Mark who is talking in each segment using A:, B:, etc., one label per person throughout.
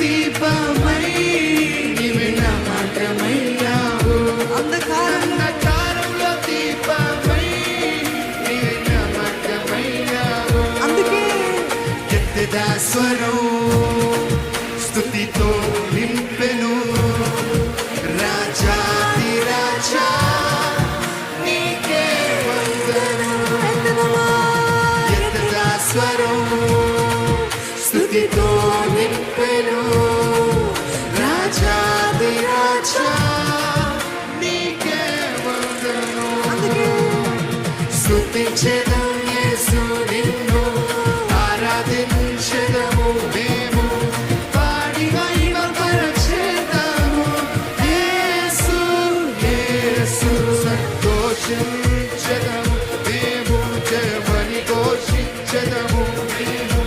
A: దీపమై నీవే నా మార్గమయ్యావు. అంధకారంలో దీపమై నీవే నా మార్గమయ్యావు. అందుకే ఎత్తెదా స్వరం స్తుతితో నింపెను. రాజాది రాజా నీకే వందనం. ఎత్తెదా స్వరం స్తుతితో నింపెను. రాజాది రాజా నీకే వందనం. స్తుతించెదం యేసు నిన్ను, ఆరాధించెదము మేము, పాడి మహిమపరచెదము యేసు యేసు. సంతోషించెదము మేము, జయమని ఘోషించెదము మేము.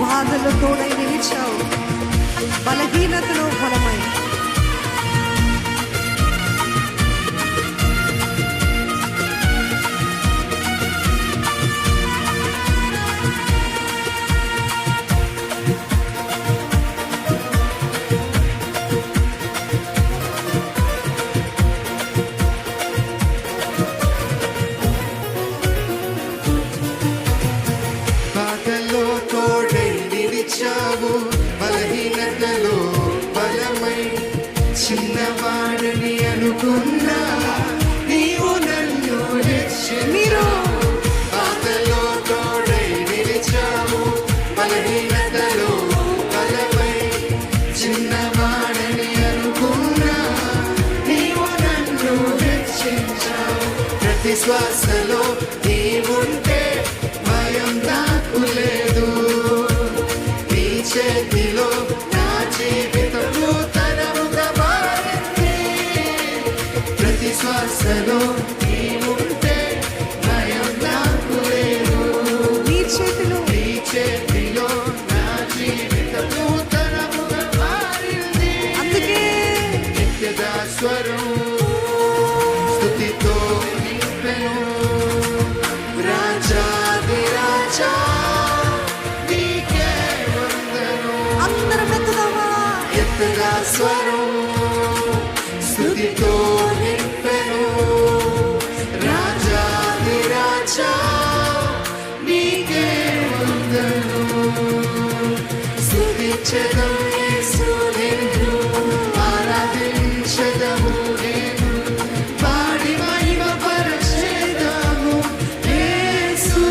A: బాధలో తోడై నిలిచావు, బలహీనతలో బలమై. బాధలో తోడై నిలిచావు, బలహీనతలో బలమై. చిన్నవాడని అనుకున్నా నీవు నన్ను హెచ్చించావు. బాధలో తోడై నిలిచావు, బలహీనతలో బలమై. చిన్నవాడని అనుకున్నా నీవు నన్ను హెచ్చించావు. ప్రతి శ్వాసలో నీవుంటే భయం నాకు లేదు. నీ చేతిలో నా జీవితము తరముగా మారింది. ప్రతి శ్వాసలో నీవుంటే భయం నాకు లేదు. నీ చేతిలో నా జీవితము తరముగా మారింది. అందుకే నిత్యదా స్వరం స్తుతితో నింపెను. రాజాది రాజా నీకే వందనం. అందరం ఎత్తుదామా? ఎత్తగా స్వరం స్తుతితో నింపెను. రాజాది రాజా నీకే వందనం. స్తుతించెదం యేసు నిన్ను, ఆరాధించెదము నేను, పాడి మహిమపరచెదము యేసు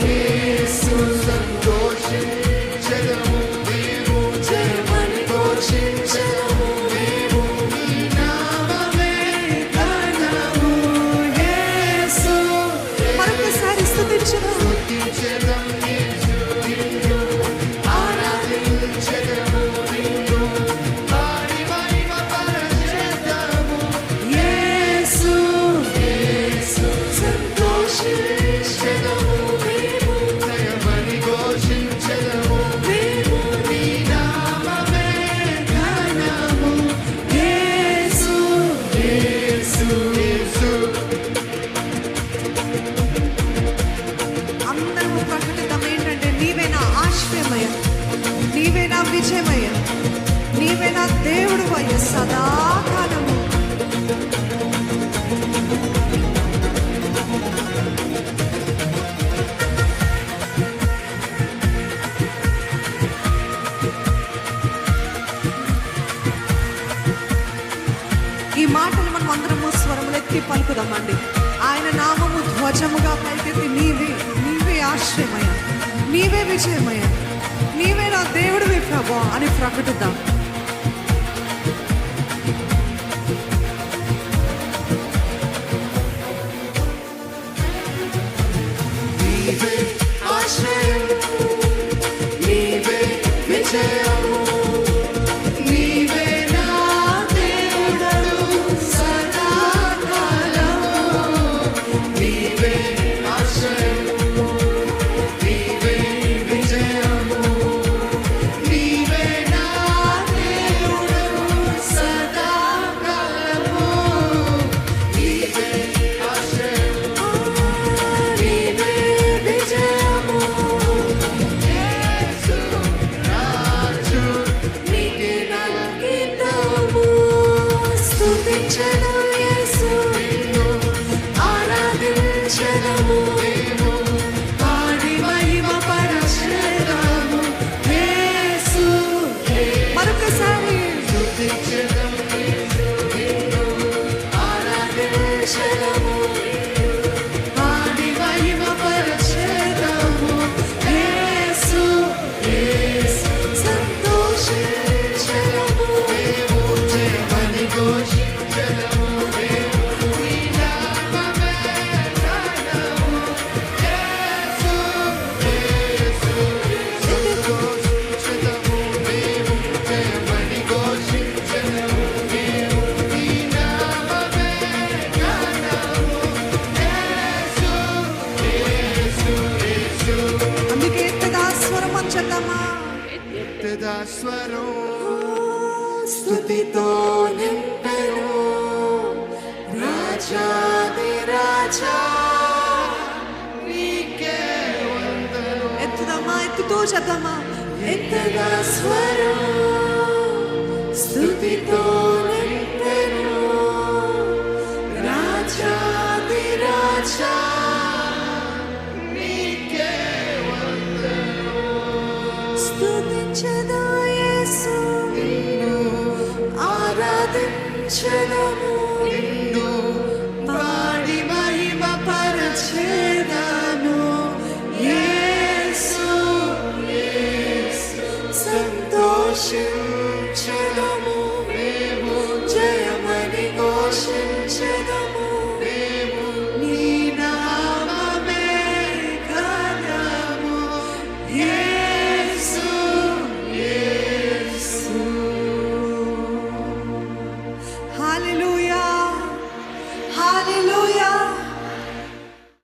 A: యేసు. సంతోషించెదము మేము, జయమని ఘోషించెదము మేము. నీ నామమే ఘనము యేసు. మరొకసారి స్తుతించెదం యేసు నిన్ను, ఆరాధించెదము నిన్ను, పాడి మహిమపరచెదము యేసు యేసు. సంతోషించెదము మేము, జయమని ఘోషించెదము మేము. నీ నామమే ఘనము యేసు యేసు యేసు. అందరము ప్రకటిద్దాం ఏంటంటే నీవే నా ఆశ్రయమయ, నీవే నా విజయమయ, నీవే నా దేవుడు అయ్య సదాకాలము. ఈ మాటలు మనం అందరము స్వరములెత్తి పలుకుదామండి. ఆయన నామము ధ్వజముగా పైకెత్తి నీవే, నీవే ఆశ్రయమయ, నీవే విజయమయ, నీవే నా దేవుడివి ప్రభువా అని ప్రకటిద్దాం.
B: నీవే ఆశ్రయం, నీవే విజయము, నీవే నా దేవుడవు సదాకాలము. నీవే ఆశ్రయం, నీవే విజయము, నీవే నా దేవుడవు సదాకాలము. నీవే ఆశ్రయం, నీవే విజయము, యేసు రాజు నీకే అంకితము. స్తుతించెదము యేసు, ఆరాధించెదము, పాడి మహిమపరచెదము యేసు.
A: మరొకసారి
B: స్తుతించెదము యేసు, ఆరాధించెదము, పాడి మహిమపరచెదము యేసు. యేసు సంతోషించెదము, జయమని ఘోషించెదము, నీ నామమే గానము. యేసు, యేసు, సంతోషించెదము, జయమని ఘోషించెదము, నీ నామమే గానము. యేసు, యేసు, యేసు.
A: అందుకే ఎత్తగా స్వరం అంచదమ్మా.
B: ఎత్తెదా స్వరం స్తుతితో నింపెను, రాజాది రాజా నీకే వందనం.
A: ఎత్తుదమ్మా, ఎత్తుతో చేద్దామా.
B: ఎత్తెదా స్వరం స్తుతితో నింపెను, రాజాది రాజా నీకే వందనం.
A: స్తుతించెదా యేసు,
B: నిన్ను ఆరాధించెదము,